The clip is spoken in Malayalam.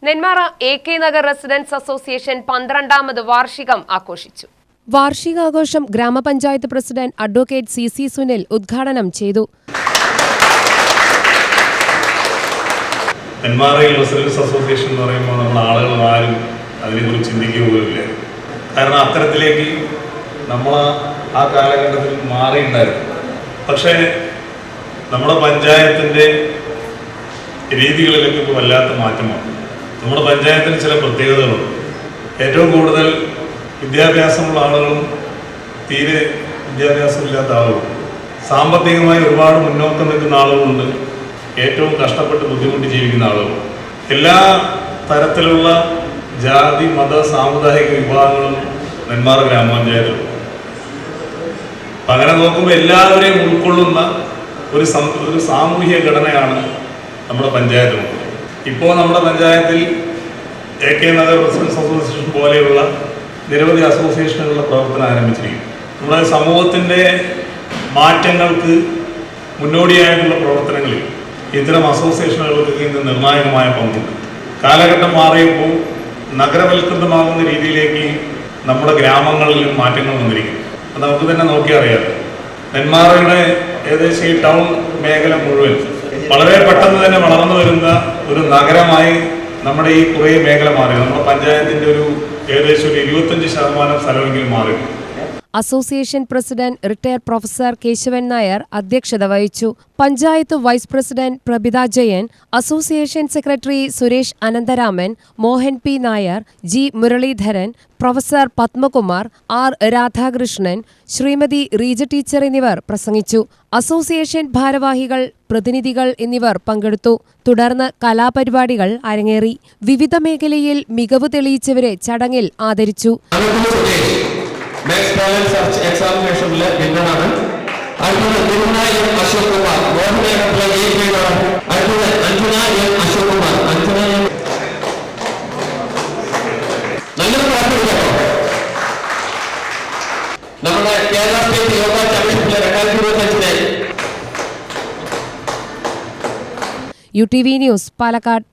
Nenmara AK Nagar residents association 12ാമത് വാർഷികം ആഘോഷിച്ചു. വാർഷികാഘോഷം ഗ്രാമപഞ്ചായത്ത് പ്രസിഡന്റ് അഡ്വക്കേറ്റ് CC സുനിൽ ഉദ്ഘാടനം ചെയ്തു. നെന്മാറയിൽ റെസിഡൻസ് അസോസിയേഷൻ എന്ന് പറയുമ്പോൾ നമ്മൾ ആളുകൾ ആരും അതിനെക്കുറിച്ച് ചിന്തിക്കുക പോലുമില്ല. കാരണം അത്തരത്തിലേക്ക് നമ്മൾ ആ കാലഘട്ടത്തിൽ മാറിയിട്ടുണ്ടായിരുന്നു. പക്ഷേ നമ്മുടെ പഞ്ചായത്തിൻ്റെ രീതികളിലേക്ക് ഇപ്പോൾ വല്ലാത്ത മാറ്റമാണ്. നമ്മുടെ പഞ്ചായത്തിന് ചില പ്രത്യേകതകളുണ്ട്. ഏറ്റവും കൂടുതൽ വിദ്യാഭ്യാസമുള്ള ആളുകളും തീരെ വിദ്യാഭ്യാസമില്ലാത്ത ആളുകളും, സാമ്പത്തികമായി ഒരുപാട് മുന്നോക്കം നിൽക്കുന്ന ആളുകളുണ്ട്, ഏറ്റവും കഷ്ടപ്പെട്ട് ബുദ്ധിമുട്ടി ജീവിക്കുന്ന ആളുകൾ. എല്ലാ തരത്തിലുള്ള ജാതി മത സാമുദായിക വിഭാഗങ്ങളും നെന്മാറ ഗ്രാമപഞ്ചായത്തിലുണ്ട്. അപ്പം അങ്ങനെ നോക്കുമ്പോൾ എല്ലാവരെയും ഉൾക്കൊള്ളുന്ന ഒരു സാമൂഹിക ഘടനയാണ് നമ്മുടെ പഞ്ചായത്തിലുള്ളത്. ഇപ്പോൾ നമ്മുടെ പഞ്ചായത്തിൽ AK നഗർ റെസിഡൻസ് അസോസിയേഷൻ പോലെയുള്ള നിരവധി അസോസിയേഷനുകളുടെ പ്രവർത്തനം ആരംഭിച്ചിരിക്കുന്നു. നമ്മുടെ സമൂഹത്തിൻ്റെ മാറ്റങ്ങൾക്ക് മുന്നോടിയായിട്ടുള്ള പ്രവർത്തനങ്ങളിൽ ഇത്തരം അസോസിയേഷനുകൾക്ക് ഇന്ന് നിർണായകമായ പങ്കുണ്ട്. കാലഘട്ടം മാറിയപ്പോൾ നഗരവൽകൃതമാകുന്ന രീതിയിലേക്ക് നമ്മുടെ ഗ്രാമങ്ങളിലും മാറ്റങ്ങൾ വന്നിരിക്കുന്നു. അപ്പം നമുക്ക് തന്നെ നോക്കിയാൽ അറിയാം, നെന്മാറയുടെ ഏകദേശം ഈ ടൗൺ മേഖല മുഴുവൻ വളരെ പെട്ടെന്ന് തന്നെ വളർന്നു വരുന്ന ഒരു നഗരമായി നമ്മുടെ ഈ കുറേ മേഖല മാറി. നമ്മുടെ പഞ്ചായത്തിൻ്റെ ഏകദേശം 25% സ്ഥലമെങ്കിലും മാറി. Association president retire professor Keshavan Nair അധ്യക്ഷത വഹിച്ചു. Panchayat vice president Prabhitha Jayan, association secretary Suresh Anantharaman, Mohan P Nair, G Muraleedharan, professor Padmakumar, R Radhakrishnan, Srimathi Reeja teacher എന്നിവർ പ്രസംഗിച്ചു. അസോസിയേഷൻ ഭാരവാഹികൾ, പ്രതിനിധികൾ എന്നിവർ പങ്കെടുത്തു. തുടർന്ന് കലാപരിപാടികൾ അരങ്ങേറി. വിവിധ മേഖലയിൽ മികവ് തെളിയിച്ചവരെ ചടങ്ങിൽ ആദരിച്ചു. എക്സാമിനേഷനിലെ വിന്നറാണ്. അടുത്തത് തിരുമല അശോക് കുമാർ, അടുത്തത് അഞ്ജന അശോക് കുമാർ. നല്ലൊരു പ്രാർത്ഥന. നമ്മുടെ കേരള സ്റ്റേറ്റ് യോഗ ചാമ്പ്യൻഷിപ്പിലെ 2025 UTV ന്യൂസ്, പാലക്കാട്.